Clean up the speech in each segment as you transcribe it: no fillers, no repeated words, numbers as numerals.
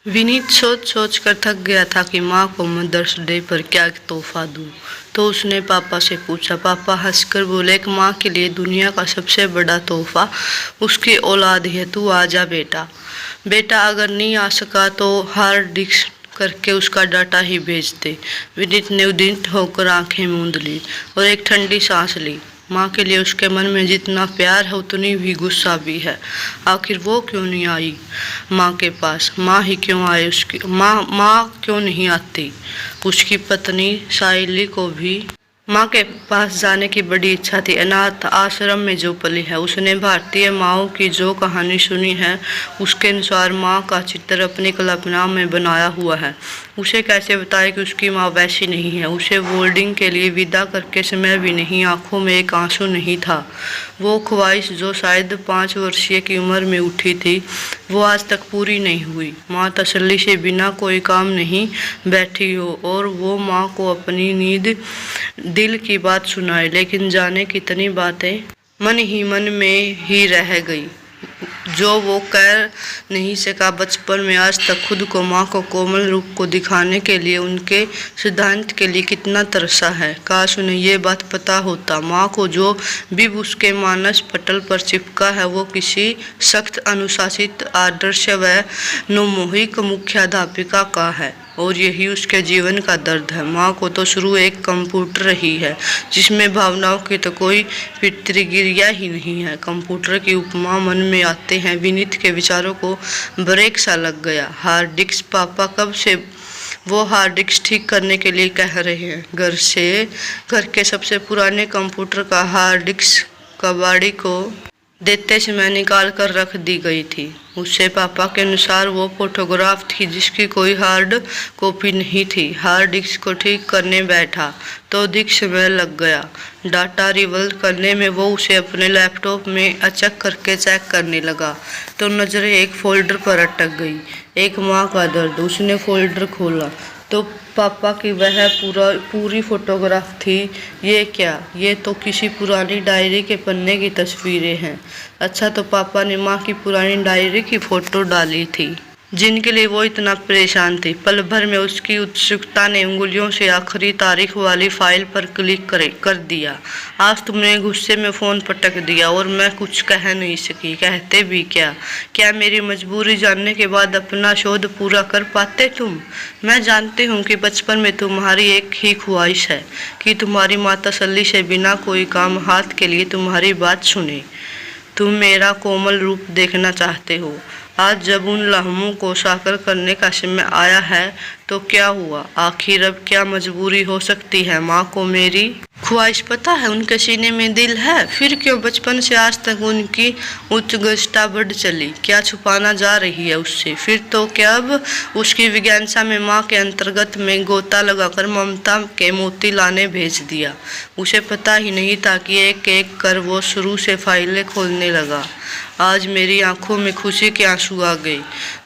विनीत सोच सोच कर थक गया था कि माँ को मदर्स डे पर क्या तोहफा दूँ। तो उसने पापा से पूछा। पापा हंसकर बोले, एक माँ के लिए दुनिया का सबसे बड़ा तोहफा उसकी औलाद है। तू आ जा बेटा। बेटा अगर नहीं आ सका तो हार्ड डिस्क करके उसका डाटा ही भेज दे। विनीत ने उद्विग्न होकर आंखें मूंद ली और एक ठंडी सांस ली। माँ के लिए उसके मन में जितना प्यार है उतनी ही गुस्सा भी है। आखिर वो क्यों नहीं आई माँ के पास? माँ ही क्यों आए उसकी? माँ क्यों नहीं आती? उसकी पत्नी साइली को भी माँ के पास जाने की बड़ी इच्छा थी। अनाथ आश्रम में जो पली है, उसने भारतीय माँओं की जो कहानी सुनी है उसके अनुसार माँ का चित्र अपनी कल्पना में बनाया हुआ है। उसे कैसे बताए कि उसकी माँ वैसी नहीं है? उसे बोर्डिंग के लिए विदा करके समय भी नहीं, आंखों में एक आंसू नहीं था। वो ख्वाहिश जो शायद 5 वर्षीय की उम्र में उठी थी, वो आज तक पूरी नहीं हुई। माँ तसल्ली से बिना कोई काम नहीं बैठी हो और वो माँ को अपनी नींद दिल की बात सुनाए, लेकिन जाने कितनी बातें मन में ही रह गई जो वो कह नहीं सका। बचपन में आज तक खुद को माँ को कोमल रूप को दिखाने के लिए, उनके सिद्धांत के लिए कितना तरसा है। काश उन्हें ये बात पता होता। माँ को जो बिब उसके मानस पटल पर चिपका है वो किसी सख्त अनुशासित आदर्श व नवमोहिक मुख्याध्यापिका का है और यही उसके जीवन का दर्द है। माँ को तो शुरू एक कंप्यूटर रही है जिसमें भावनाओं की तो कोई प्रतिक्रिया ही नहीं है। कंप्यूटर की उपमा मन में आते हैं विनीत के विचारों को ब्रेक सा लग गया। Hard disk? पापा कब से वो हार्ड डिस्क ठीक करने के लिए कह रहे हैं? घर के सबसे पुराने कंप्यूटर का हार्ड डिस्क कबाड़ी को देते समय निकाल कर रख दी गई थी। उससे पापा के अनुसार वो फोटोग्राफ थी जिसकी कोई हार्ड कॉपी नहीं थी। हार्ड डिस्क को ठीक करने बैठा तो अधिक समय लग गया। डाटा रिवॉल्व करने में वो उसे अपने लैपटॉप में अचक करके चेक करने लगा तो नजरें एक फोल्डर पर अटक गई। एक माँ का दर्द। उसने फोल्डर खोला तो पापा की वह पूरी फोटोग्राफ थी। ये क्या? ये तो किसी पुरानी डायरी के पन्ने की तस्वीरें हैं। अच्छा, तो पापा ने माँ की पुरानी डायरी की फोटो डाली थी जिनके लिए वो इतना परेशान थी। पल भर में उसकी उत्सुकता ने उंगलियों से आखिरी तारीख वाली फाइल पर क्लिक कर दिया। आज तुमने गुस्से में फ़ोन पटक दिया और मैं कुछ कह नहीं सकी। कहते भी क्या? क्या मेरी मजबूरी जानने के बाद अपना शोध पूरा कर पाते तुम? मैं जानती हूँ कि बचपन में तुम्हारी एक ही ख्वाहिश है कि तुम्हारी माँ तसल्ली से बिना कोई काम हाथ के लिए तुम्हारी बात सुने। तुम मेरा कोमल रूप देखना चाहते हो। आज जब उन लम्हों को साकार करने का समय आया है तो क्या हुआ? आखिर अब क्या मजबूरी हो सकती है? माँ को मेरी ख्वाहिश पता है, उनके सीने में दिल है। फिर क्यों बचपन से आज तक उनकी उत्कर्षता बढ़ चली? क्या छुपाना जा रही है उससे? फिर तो क्या अब उसकी विज्ञानसा में माँ के अंतर्गत में गोता लगाकर ममता के मोती लाने भेज दिया। उसे पता ही नहीं था कि एक एक कर वो शुरू से फाइलें खोलने लगा। आज मेरी आंखों में खुशी के आंसू आ गए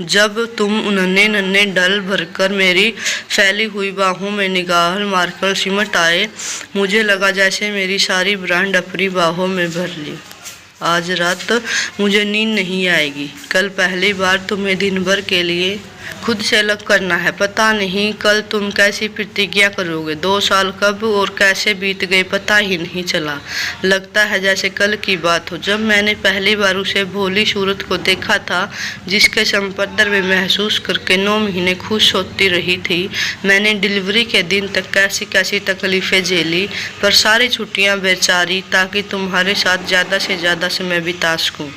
जब तुम नन्हे नन्हे डल भरकर मेरी फैली हुई बाहों में निगाह मारकर सिमट आए। मुझे लगा जैसे मेरी सारी ब्रांड अपनी बाहों में भर ली। आज रात मुझे नींद नहीं आएगी। कल पहली बार तुम्हें दिन भर के लिए खुद से अलग करना है। पता नहीं कल तुम कैसी प्रतिज्ञा करोगे। 2 साल कब और कैसे बीत गए पता ही नहीं चला। लगता है जैसे कल की बात हो जब मैंने पहली बार उसे भोली सूरत को देखा था जिसके संपर्क में महसूस करके 9 महीने खुश होती रही थी। मैंने डिलीवरी के दिन तक कैसी कैसी तकलीफ़ें झेली पर सारी छुट्टियां बेचारी ताकि तुम्हारे साथ ज़्यादा से ज़्यादा समय बिता सकूं।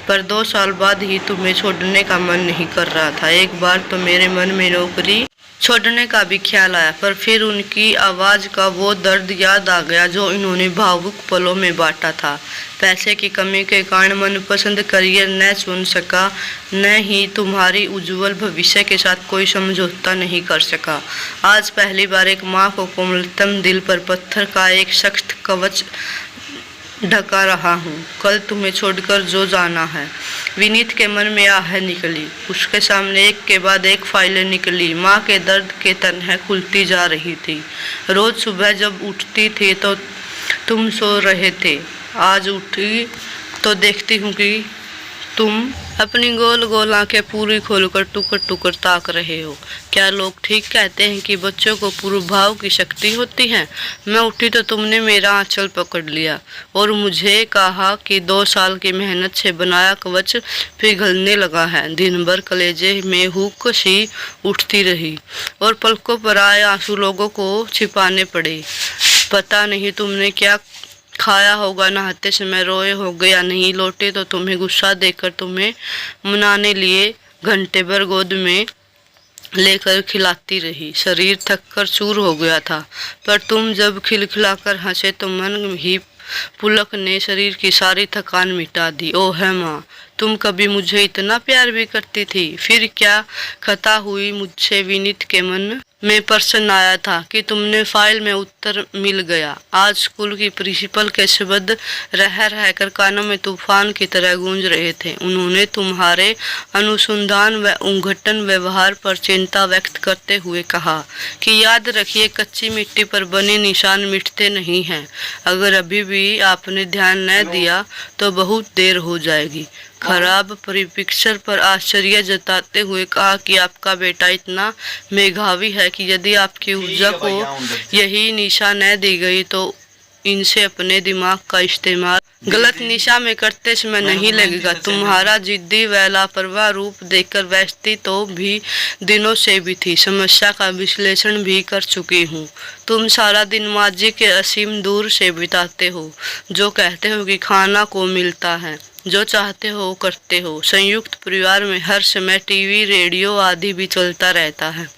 पर 2 साल बाद ही तुम्हें छोड़ने का मन नहीं कर रहा था। एक बार तो मेरे मन में नौकरी छोड़ने का भी ख्याल आया पर फिर उनकी आवाज़ का वो दर्द याद आ गया जो इन्होंने भावुक पलों में बांटा था। पैसे की कमी के कारण मनपसंद करियर न चुन सका, न ही तुम्हारी उज्जवल भविष्य के साथ कोई समझौता नहीं कर सका। आज पहली बार एक माँ को कोमलतम दिल पर पत्थर का एक सख्त कवच ढका रहा हूँ। कल तुम्हें छोड़कर जो जाना है। विनीत के मन में आह निकली। उसके सामने एक के बाद एक फाइलें निकली। माँ के दर्द के तन्हें खुलती जा रही थी। रोज सुबह जब उठती थी तो तुम सो रहे थे। आज उठी तो देखती हूँ कि तुम अपनी गोल गोल आंखें पूरी खोलकर टुकर टुकर ताक रहे हो। क्या लोग ठीक कहते हैं कि बच्चों को पूर्व भाव की शक्ति होती है? मैं उठी तो तुमने मेरा आंचल पकड़ लिया और मुझे कहा कि 2 साल की मेहनत से बनाया कवच पिघलने लगा है। दिन भर कलेजे में हुक सी उठती रही और पलकों पर आए आंसू लोगों को छिपाने पड़े। पता नहीं तुमने क्या खाया होगा, नहाते समय रोए होगे या नहीं। लौटे तो तुम्हें गुस्सा देकर तुम्हें मनाने लिए घंटे भर गोद में लेकर खिलाती रही। शरीर थक कर चूर हो गया था, पर तुम जब खिलखिलाकर हंसे तो मन ही पुलक ने शरीर की सारी थकान मिटा दी। ओह है माँ, तुम कभी मुझे इतना प्यार भी करती थी। फिर क्या खता हुई मुझसे विनीत के मन में प्रश्न आया था कि तुमने फाइल में उत्तर मिल गया। आज स्कूल की प्रिंसिपल के शब्द रह रहकर कानों में तूफान की तरह गूंज रहे थे। उन्होंने तुम्हारे अनुसंधान व उद्घटन व्यवहार पर चिंता व्यक्त करते हुए कहा कि याद रखिए, कच्ची मिट्टी पर बने निशान मिटते नहीं हैं। अगर अभी भी आपने ध्यान न दिया तो बहुत देर हो जाएगी। खराब परिप्रेक्ष्य पर आश्चर्य जताते हुए कहा कि आपका बेटा इतना मेधावी है कि यदि आपकी ऊर्जा को यही निशा न दी गई तो इनसे अपने दिमाग का इस्तेमाल गलत निशा में करते समय नहीं लगेगा। तुम्हारा जिद्दी व लापरवाह रूप देखकर वैसती तो भी दिनों से भी थी। समस्या का विश्लेषण भी कर चुकी हूँ। तुम सारा दिन माजी के असीम दूर से बिताते हो। जो कहते हो कि खाना को मिलता है, जो चाहते हो करते हो। संयुक्त परिवार में हर समय टीवी, रेडियो आदि भी चलता रहता है।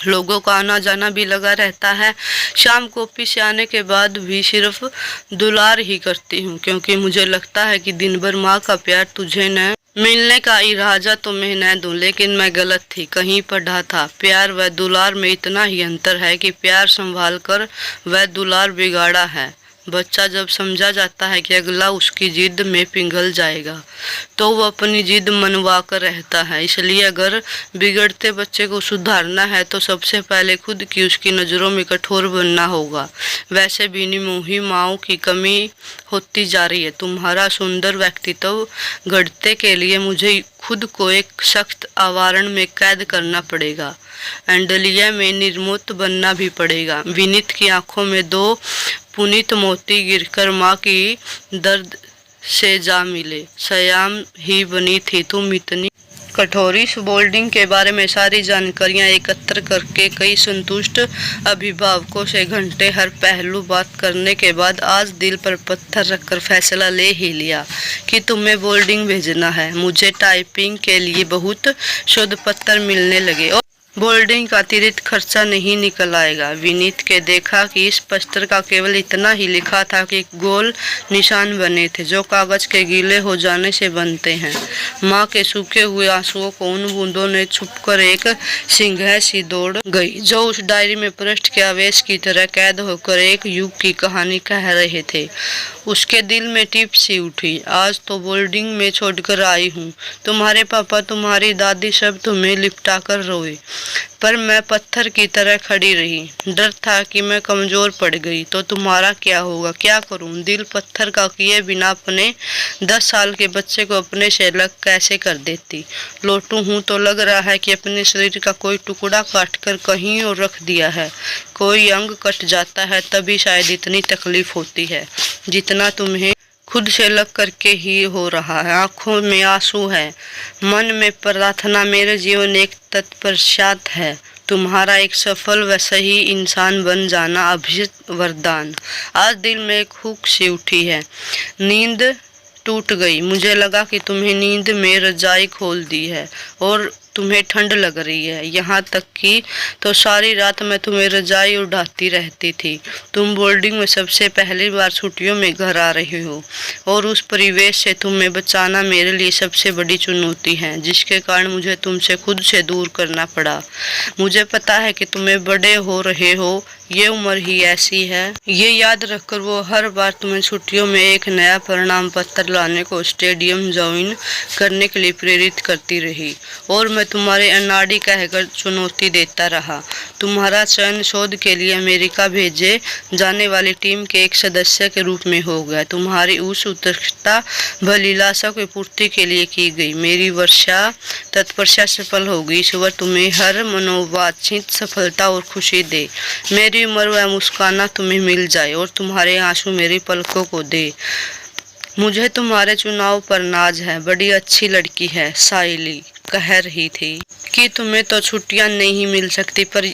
लोगों का आना जाना भी लगा रहता है। शाम को ऑफिस से आने के बाद भी सिर्फ दुलार ही करती हूँ, क्योंकि मुझे लगता है कि दिन भर माँ का प्यार तुझे न मिलने का इरादा तो मैं न दूं। लेकिन मैं गलत थी, कहीं पढ़ा था प्यार व दुलार में इतना ही अंतर है कि प्यार संभाल कर व दुलार बिगाड़ा है। बच्चा जब समझा जाता है कि अगला उसकी जिद में पिघल जाएगा तो वो अपनी जिद मनवा कर रहता है। इसलिए अगर बिगड़ते बच्चे को सुधारना है तो सबसे पहले खुद की उसकी नज़रों में कठोर बनना होगा। वैसे भी निर्मोही माँओं की कमी होती जा रही है। तुम्हारा सुंदर व्यक्तित्व गढ़ते के लिए मुझे खुद को एक सख्त आवरण में कैद करना पड़ेगा। एंडलिया में निर्मुक्त बनना भी पड़ेगा। विनीत की आंखों में 2 पुनीत मोती गिरकर माँ की दर्द से जा मिले। सयाम ही बनी थी तुम इतनी कठोर। इस बोल्डिंग के बारे में सारी जानकारियां एकत्र करके कई संतुष्ट अभिभावकों से घंटे हर पहलू बात करने के बाद आज दिल पर पत्थर रखकर फैसला ले ही लिया कि तुम्हें बोल्डिंग भेजना है। मुझे टाइपिंग के लिए बहुत शोध पत्र मिलने लगे और बोर्डिंग का अतिरिक्त खर्चा नहीं निकल आएगा। विनीत के देखा कि इस पत्र का केवल इतना ही लिखा था कि गोल निशान बने थे जो कागज के गीले हो जाने से बनते हैं। माँ के सूखे हुए आंसुओं को उन बूंदों ने छुपकर एक सिंह सी दौड़ गई जो उस डायरी में पृष्ठ के आवेश की तरह कैद होकर एक युग की कहानी कह रहे थे। उसके दिल में टिप सी उठी। आज तो बोर्डिंग में छोड़कर आई हूँ। तुम्हारे पापा, तुम्हारी दादी सब तुम्हें लिपटा कर रोए, पर मैं पत्थर की तरह खड़ी रही। डर था कि मैं कमजोर पड़ गई तो तुम्हारा क्या होगा। क्या करूं, दिल पत्थर का किए बिना अपने 10 साल के बच्चे को अपने से अलग कैसे कर देती। लोटू हूं तो लग रहा है कि अपने शरीर का कोई टुकड़ा काट कर कहीं और रख दिया है। कोई अंग कट जाता है तभी शायद इतनी तकलीफ होती है जितना तुम्हें खुद से लग करके ही हो रहा है। आंखों में आंसू है, मन में प्रार्थना। मेरे जीवन एक तत्पश्चात है। तुम्हारा एक सफल व सही इंसान बन जाना अभिष्ट वरदान। आज दिल में एक हुक सी उठी है। नींद टूट गई। मुझे लगा कि तुम्हें नींद में रजाई खोल दी है और तुम्हें ठंड लग रही है। यहाँ तक कि तो सारी रात मैं तुम्हें रजाई उड़ाती रहती थी। तुम बोर्डिंग में सबसे पहली बार छुट्टियों में घर आ रहे हो और उस परिवेश से तुम्हें बचाना मेरे लिए सबसे बड़ी चुनौती है, जिसके कारण मुझे तुमसे खुद से दूर करना पड़ा। मुझे पता है कि तुम्हें बड़े हो रहे हो ये उम्र ही ऐसी है। ये याद रखकर वो हर बार तुम्हें छुट्टियों में एक नया परिणाम पत्र लाने को स्टेडियम ज्वाइन करने के लिए प्रेरित करती रही और मैं तुम्हारे अनाड़ी कहकर चुनौती देता रहा। तुम्हारा चयन शोध के लिए अमेरिका भेजे जाने वाली टीम के एक सदस्य के रूप में हो गया। तुम्हारी उस उत्कर्षता अभिलाषा की पूर्ति के लिए की गई मेरी वर्षा तत्परता सफल होगी। ईश्वर तुम्हें हर मनोवांछित सफलता और खुशी दे। मेरी उम्र व मुस्काना तुम्हें मिल जाए और तुम्हारे आंसू मेरी पलकों को दे। मुझे तुम्हारे चुनाव पर नाज है। बड़ी अच्छी लड़की है, साइली कह रही थी कि तुम्हें तो छुट्टियां नहीं मिल सकती, पर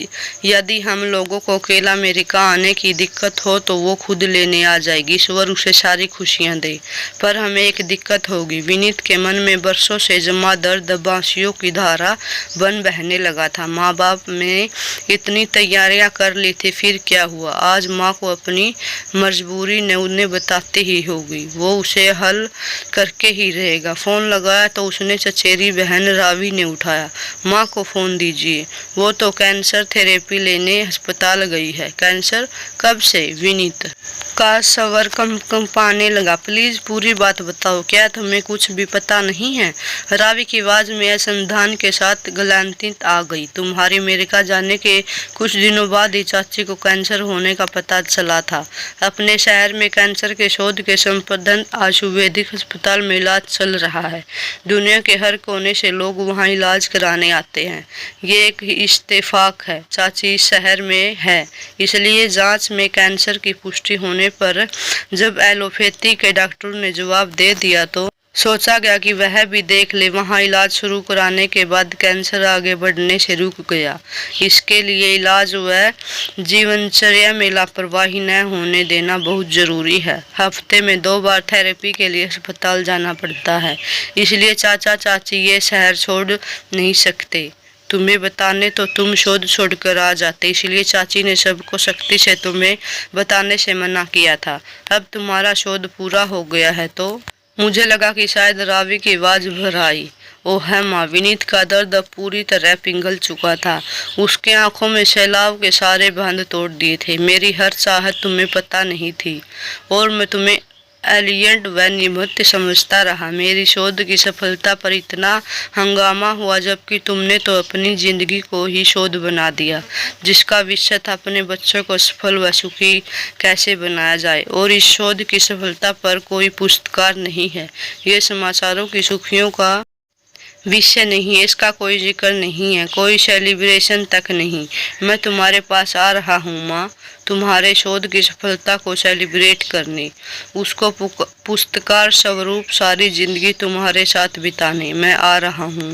यदि हम लोगों को अकेला अमेरिका आने की दिक्कत हो तो वो खुद लेने आ जाएगी। ईश्वर उसे सारी खुशियां दे। पर हमें एक दिक्कत होगी। विनीत के मन में बरसों से जमा दर्द बांसियों की धारा बन बहने लगा था। माँ बाप ने इतनी तैयारियां कर ली थी, फिर क्या हुआ? आज माँ को अपनी मजबूरी ने उन्हें बताती ही होगी। वो उसे हल करके ही रहेगा। फोन लगाया तो उसने चचेरी बहन रावी ने उठाया। माँ को फोन दीजिए। वो तो कैंसर थेरेपी लेने अस्पताल गई है। कैंसर? कब से? विनीत का सवर कम पाने लगा। प्लीज पूरी बात बताओ, क्या तुम्हें कुछ भी पता नहीं है? रावी की आवाज में असंधान के साथ ग्लानित आ गई। तुम्हारी अमेरिका जाने के कुछ दिनों बाद ही चाची को कैंसर होने का पता चला था। अपने शहर में कैंसर के शोध के संवर्धन आयुर्वेदिक अस्पताल में इलाज चल रहा है। दुनिया के हर कोने से लोग वहां इलाज कराने आते हैं। ये एक इत्तेफाक है। चाची इस शहर में है, इसलिए जांच में कैंसर की पुष्टि होने पर जब एलोपैथी के डॉक्टर ने जवाब दे दिया तो सोचा गया कि वह भी देख ले। वहां इलाज शुरू कराने के बाद कैंसर आगे बढ़ने से रुक गया। इसके लिए इलाज व जीवनचर्या में लापरवाही न होने देना बहुत जरूरी है। हफ्ते में 2 बार थेरेपी के लिए अस्पताल जाना पड़ता है, इसलिए चाचा चाची ये शहर छोड़ नहीं सकते। तुम्हें बताने तो तुम शोध छोड़कर आ जाते, इसलिए चाची ने सबको सख्ती से तुम्हें बताने से मना किया था। अब तुम्हारा शोध पूरा हो गया है तो मुझे लगा कि शायद रावी की आवाज भर आई। ओह है माँ। विनीत का दर्द अब पूरी तरह पिघल चुका था। उसके आंखों में सैलाब के सारे बांध तोड़ दिए थे। मेरी हर चाहत तुम्हें पता नहीं थी और मैं तुम्हें एलियंट व निमित्त समझता रहा। मेरी शोध की सफलता पर इतना हंगामा हुआ, जबकि तुमने तो अपनी जिंदगी को ही शोध बना दिया, जिसका विषय था अपने बच्चों को सफल व सुखी कैसे बनाया जाए। और इस शोध की सफलता पर कोई पुरस्कार नहीं है। ये समाचारों की सुर्खियों का विषय नहीं है, इसका कोई जिक्र नहीं है, कोई सेलिब्रेशन तक नहीं। मैं तुम्हारे पास आ रहा हूँ माँ, तुम्हारे शोध की सफलता को सेलिब्रेट करने, उसको पुरस्कार स्वरूप सारी जिंदगी तुम्हारे साथ बिताने मैं आ रहा हूँ।